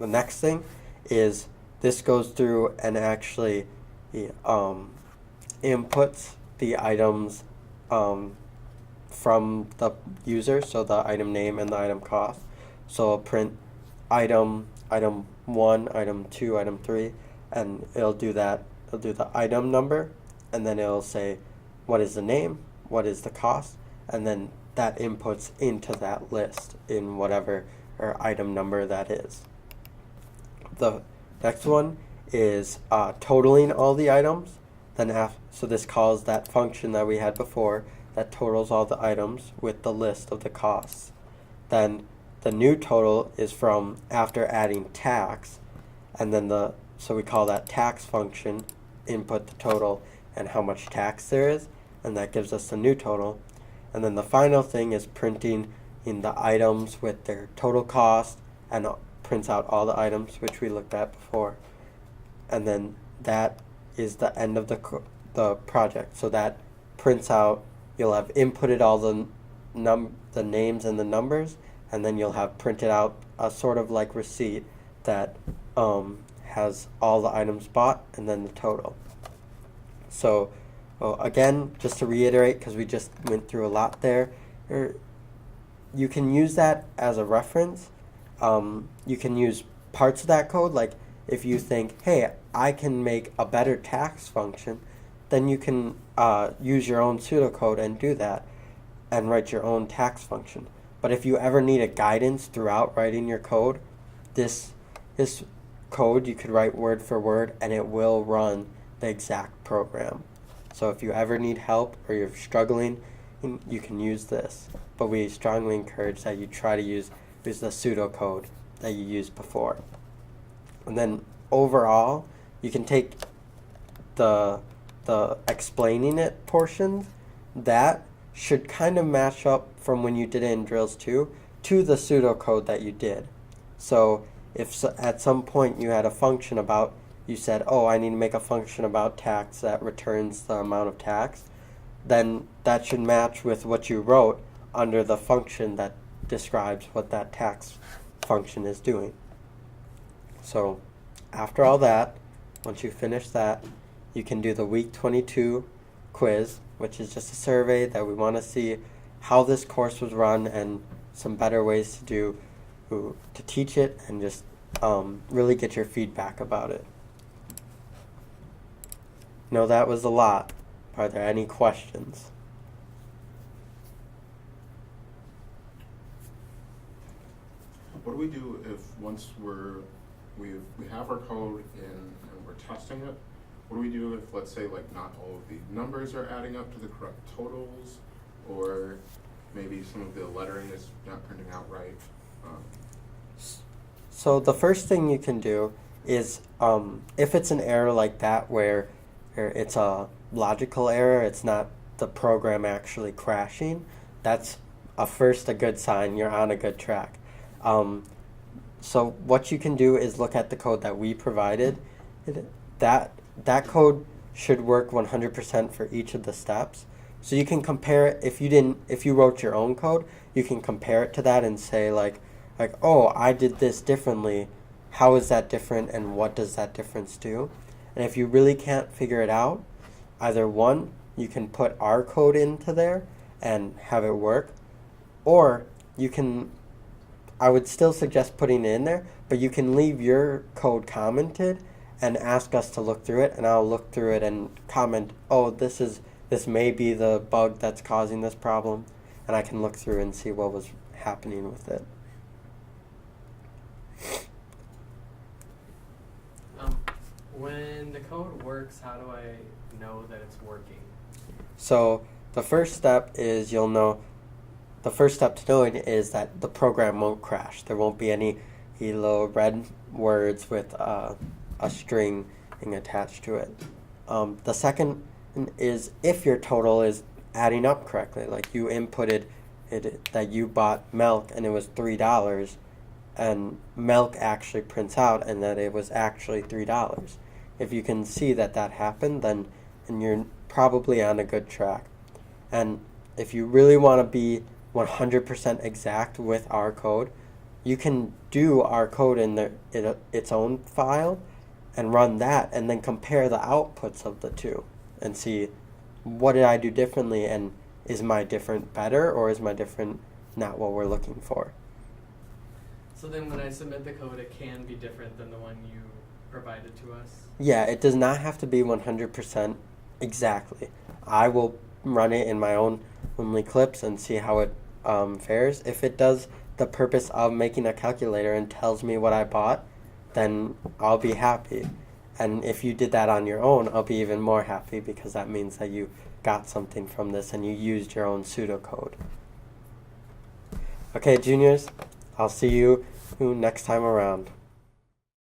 the next thing is this goes through and actually inputs the items from the user, so the item name and the item cost. So it'll print item 1, item 2, item 3, and it'll do that. It'll do the item number, and then it'll say what is the name, what is the cost, and then that inputs into that list in whatever or item number that is. The next one is totaling all the items. So this calls that function that we had before that totals all the items with the list of the costs. Then the new total is from after adding tax, and then so we call that tax function, input the total and how much tax there is, and that gives us the new total. And then the final thing is printing in the items with their total cost, and prints out all the items, which we looked at before. And then that is the end of the project. So that prints out, you'll have inputted all the names and the numbers, and then you'll have printed out a sort of like receipt that has all the items bought and then the total. So again, just to reiterate, because we just went through a lot there, you can use that as a reference. You can use parts of that code, like if you think, hey, I can make a better tax function, then you can use your own pseudocode and do that and write your own tax function. But if you ever need a guidance throughout writing your code, this code you could write word for word and it will run the exact program. So if you ever need help or you're struggling, you can use this. But we strongly encourage that you try to use the pseudocode that you used before. And then overall, you can take the explaining it portions that should kind of match up from when you did it in drills 2 to the pseudocode that you did. So if at some point you had a function about, you said, oh, I need to make a function about tax that returns the amount of tax, then that should match with what you wrote under the function that describes what that tax function is doing. So after all that, once you finish that, you can do the week 22 quiz, which is just a survey that we want to see how this course was run and some better ways to teach it, and just really get your feedback about it. No, that was a lot. Are there any questions? What do we do if once we have our code and we're testing it? What do we do if, let's say, like not all of the numbers are adding up to the correct totals, or maybe some of the lettering is not printing out right? So the first thing you can do is, if it's an error like that where it's a logical error, it's not the program actually crashing, that's a good sign you're on a good track. So what you can do is look at the code that we provided. That code should work 100% for each of the steps. So you can compare it. If you wrote your own code, you can compare it to that and say like, oh, I did this differently. How is that different, and what does that difference do? And if you really can't figure it out, either one, you can put our code into there and have it work, or I would still suggest putting it in there, but you can leave your code commented and ask us to look through it, and I'll look through it and comment, oh, this may be the bug that's causing this problem, and I can look through and see what was happening with it. When the code works, how do I know that it's working? So the first step is the first step to knowing is that the program won't crash. There won't be any little red words with a string being attached to it. The second is if your total is adding up correctly, like you inputted it that you bought milk and it was $3, and milk actually prints out and that it was actually $3. If you can see that happened, then you're probably on a good track. And if you really want to be 100% exact with our code, you can do our code in its own file and run that and then compare the outputs of the two and see what did I do differently, and is my different better or is my different not what we're looking for. So then when I submit the code, it can be different than the one you provided to us? Yeah, it does not have to be 100% exactly. I will run it in my own only clips and see how it fares. If it does the purpose of making a calculator and tells me what I bought, then I'll be happy. And if you did that on your own, I'll be even more happy, because that means that you got something from this and you used your own pseudocode. Okay, juniors, I'll see you next time around.